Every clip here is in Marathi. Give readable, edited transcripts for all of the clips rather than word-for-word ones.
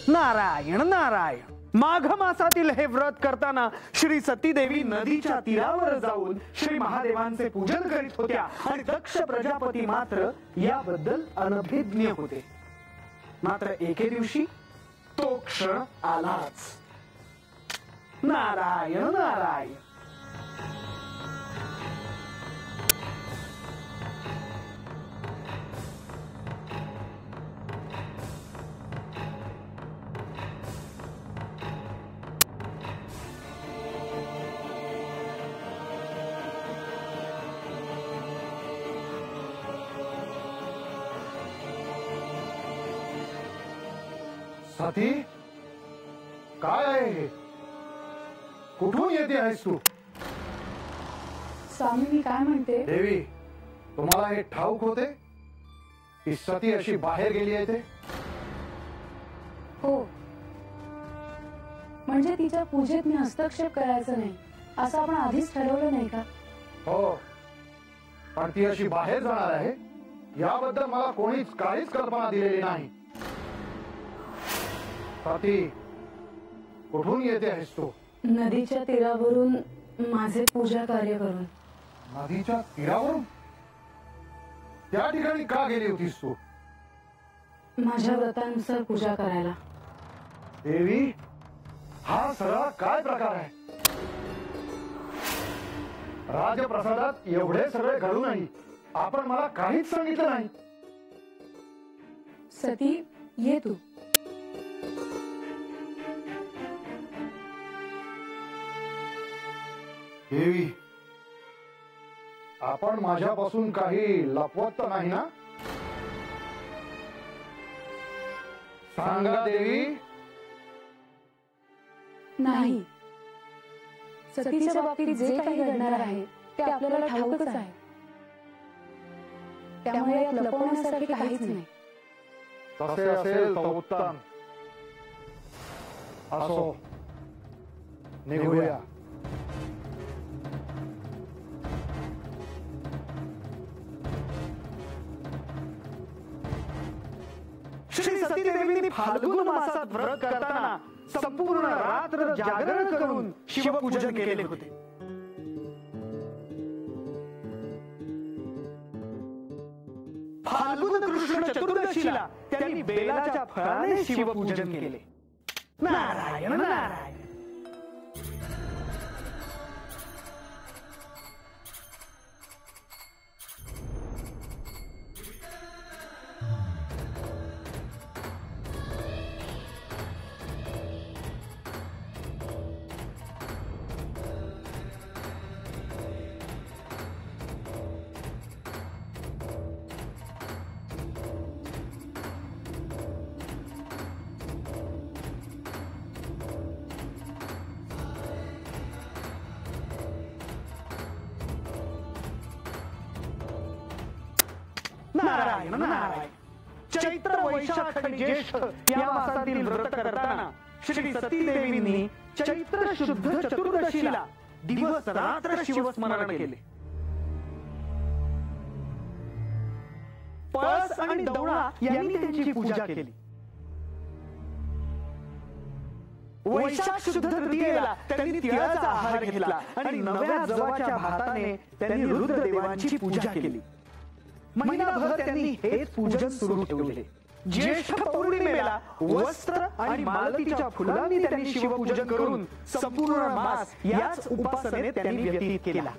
नारायण नारायण. माघ मासातील हे व्रत करताना श्री सतीदेवी नदीच्या तीरावर जाऊन श्री महादेवांचे पूजन करीत होत्या आणि दक्ष प्रजापती मात्र याबद्दल अनभिज्ञ होते. मात्र एके दिवशी तो क्षण आलाच. नारायण नारायण. साथी, काय आहे हे? कुठून येते आहेस तू? स्वामी, मी काय म्हणते? देवी, तुम्हाला हे ठाऊक होते की सती अशी बाहेर गेली आहे ते? हो, म्हणजे तिच्या पूजेत मी हस्तक्षेप करायचं नाही असं आपण आधीच ठरवलं नाही का? हो, पण ती अशी बाहेर जाणार आहे याबद्दल मला कोणीच काहीच कल्पना दिलेली नाही. साथी, कुठून येते आहेस तू? नदीच्या तीरावरून माझे पूजा कार्य करून. नदीच्या तीरावरून? त्या ठिकाणी का गेली होतीस तू? माझ्या व्रतानुसार पूजा करायला. देवी, हा सगळा काय प्रकार आहे? राजप्रसादात एवढे सगळे घडूनही आपण मला काहीच सांगितलं नाही. सती, ये तू. देवी, आपण माझ्यापासून काही लपवत तर नाही ना? सांगा देवी. नाही, सतीच्या बाबतीत जे काही घडणार आहे ते आपल्याला ठाऊकच आहे. त्यामुळे यात लपवण्यासारखे काहीच नाही. तसे असेल तर उत्तम. असो, निघूया. श्री सतीदेवींनी फाल्गुन मासात व्रत करताना संपूर्ण रात्र जागरण करून शिवपूजन केले होते. फाल्गुन कृष्ण चतुर्दशीला त्यांनी बेलाच्या फळाने शिवपूजन केले. नारायण नारायण. नारायण नारायण. चैत्र वैशाख आणि ज्येष्ठ या मासातील व्रत करताना श्री सतीदेवींनी चैत्र शुद्ध चतुर्दशीला दिवस रात्र शिवस्मरण केले. पळस आणि दवळा यांनी त्यांची पूजा केली. वैशाख शुद्ध तृतीयेला त्यांनी तिळाचा आहार घेतला आणि नव्या जवाच्या भाताने त्यांनी रुद्रदेवांची पूजा केली. महिनाभर त्यांनी हेच पूजन सुरू ठेवले. ज्येष्ठ पौर्णिमेला वस्त्र आणि मालतीच्या फुलांनी त्यांनी शिवपूजन करून संपूर्ण मास याच उपासनेत त्यांनी व्यतीत केला.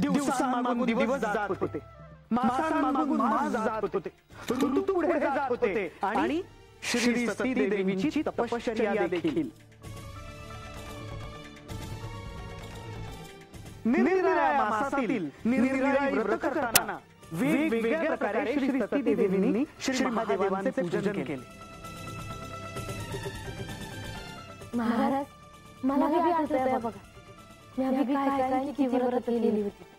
दिवसांमागून दिवस जात होते, मासांमागून मास जात होते, ऋतू पुढे जात होते आणि श्री सती देवींची तपश्चर्या देखील. निरनिराळ्या मासातील निरनिराळी व्रत करताना वेगवेगळ्या प्रकारे श्री सती देवींनी श्री महादेवांचे पूजन केले. महाराज, मला बी आठवतंय बघा, मी आधी काय किती व्रत केलेली होती.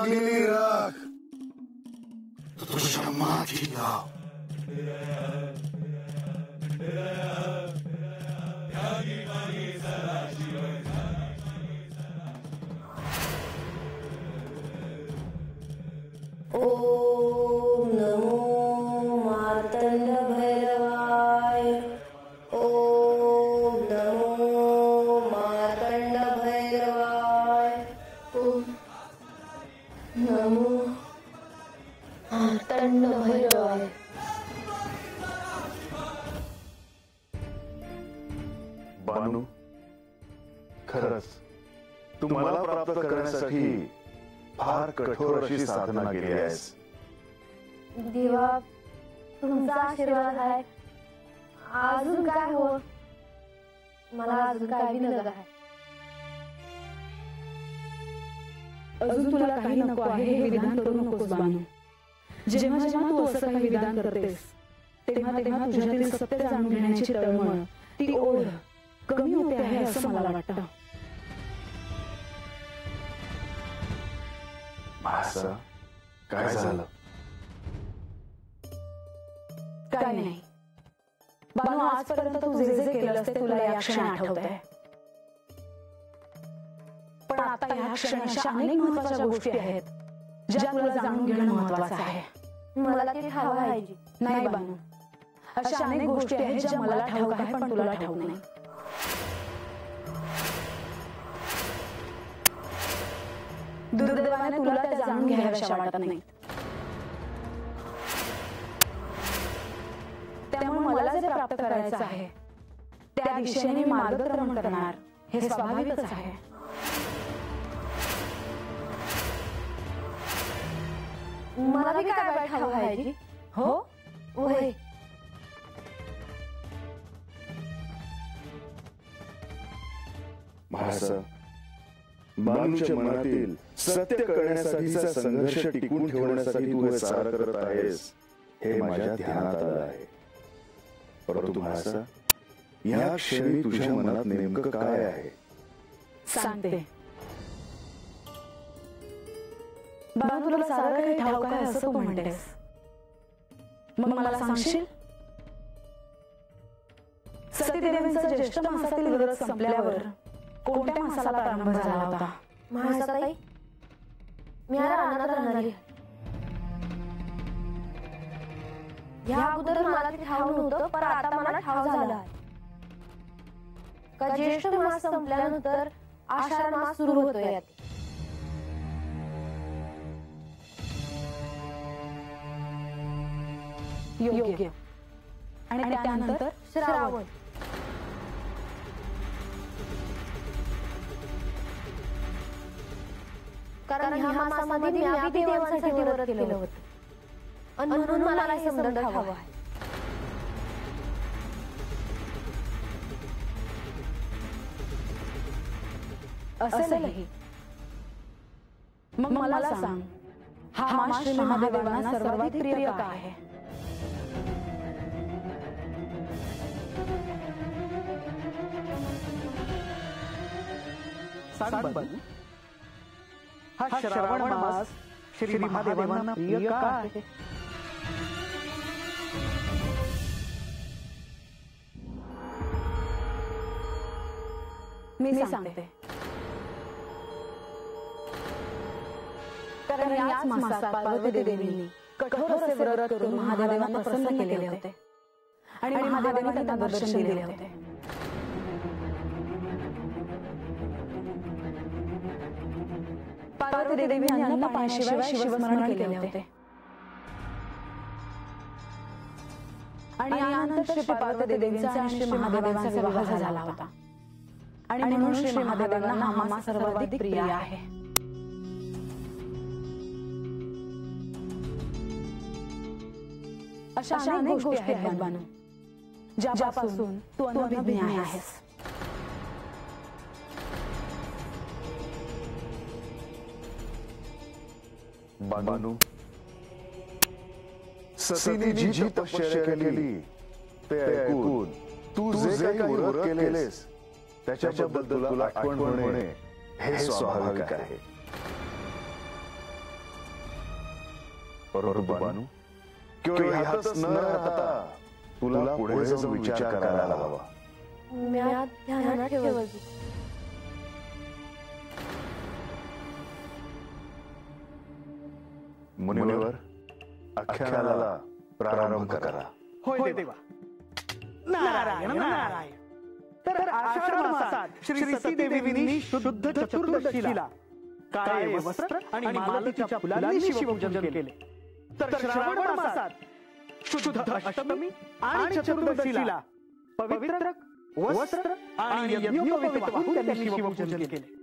लागलेली राख तुझ्या माथी लाव. ओम नमो मार्तंड भैरवाय. ओम नमो मार्तंड भैरवाय. ओम नमो मार्तंड भैरवाय. बानू, खरंच तू मला प्राप्त करण्यासाठी फार कठोर अशी साधना केली आहेस. देवा, तुमचा आशीर्वाद आहे. अजून काय हो, मला अजून काय बी नको आहे. अजून तुला काही नको आहे हे विधान करू नकोस बानू. जेव्हा जेव्हा तू असं काही विधान करतेस तेव्हा तेव्हा तुझ्यातील सत्य जाणून घेण्याची तळमळ, ती ओढ कमी होते आहे असं मला वाटतं. असं काय झालं? काय नाही बानू, आजपर्यंत तू जे जे केलंस ते तुला या क्षणी आठवतंय. पण आता या क्षणी अशा अनेक महत्त्वाच्या गोष्टी आहेत ज्या तुला जाणून घेणं महत्त्वाचं आहे. मला ते ठाऊक आहे जी. नाही बानू, अशा अनेक गोष्टी आहेत ज्या मला ठाऊक आहे पण तुला ठाऊक नाही. दुर्दैवाने तुला त्या जाणून घ्याव्याशा वाटत नाही. त्यामुळे मला जे प्राप्त करायचं आहे त्या दिशेने मी मार्गक्रमण करणार हे स्वाभाविकच आहे. मला बी काय ठाऊक आहे जी. हो होय. महाराज, बानूच्या मनातील सत्य करण्यासाठीचा संघर्ष टिकून ठेवण्यासाठी तू हे सारं करत आहेस हे माझ्या ध्यानात आलं आहे. परंतु मासा, या क्षणी तुझ्या मनात नेमकं काय आहे सांगते. बाबा तुला सारं काही ठाऊक आहे असं तू म्हणतेस, मग मला सांगशील सतीदेवींचा ज्येष्ठ मासातील व्रत संपल्यावर कोणत्या मासाला प्रारंभ झाला होता? महासाताई, मी या रानात राहणारी. या अगोदर मला ते ठाव नव्हतं, पण आता मला ठाव झालं आहे का ज्येष्ठ मास संपल्यानंतर आषाढ मास सुरू होतोय. यात योग्य. आणि त्यानंतर श्रावण. कारण ह्या मासामध्ये मी आधी देवांसाठी व्रत केलं होतं आणि म्हणून मला हे समजत हवं आहे. असेलही. मग मला सांग, हा मास श्री महादेवांना सर्वाधिक प्रिय का आहे? सांग बाजू. हा श्रावण मास श्री महादेवांना प्रिय का आहे? मी सांगते. कारण याच मासात पार्वती देवींनी कठोर असे व्रत करून महादेवांना प्रसन्न केले होते आणि महादेवांनी त्यांना दर्शन दिले होते. पार्वती देवींनी अन्न पाण्याशिवाय शिवस्मरण केले होते आणि यानंतर श्री पार्वती देवींचा आणि श्री महादेवांचा विवाह झाला होता आणि म्हणून श्री महादेवांना हा मास सर्वाधिक प्रिय आहे. अशा अनेक गोष्टी आहेत बानू, ज्यापासून तू अनभिज्ञ आहेस. बानू, सतीने जी तपश्चर्या केली ते ऐकून तू जे काही व्रत केलेस त्याच्याबद्दल तुला आठवण होणे हे स्वाभाविक आहे. परंतु बानू, केवळ ह्यातच न राहता तुला पुढे जाऊन विचार करायला हवा. मी ध्यानात ठेवलं. मुनिवर, आख्यानाला प्रारंभ करा. होय देवा. नारायण नारायण. तर आषाढ मासात श्री सतीदेवींनी शुद्ध चतुर्दशीला काळे वस्त्र आणि मालतीच्या फुलांनी शिवपूजन केले. तर श्रावण मासात शुद्ध अष्टमी आणि चतुर्दशीला पवित्र वस्त्र आणि यज्ञोपवीत वाहून त्यांनी शिवपूजन केले.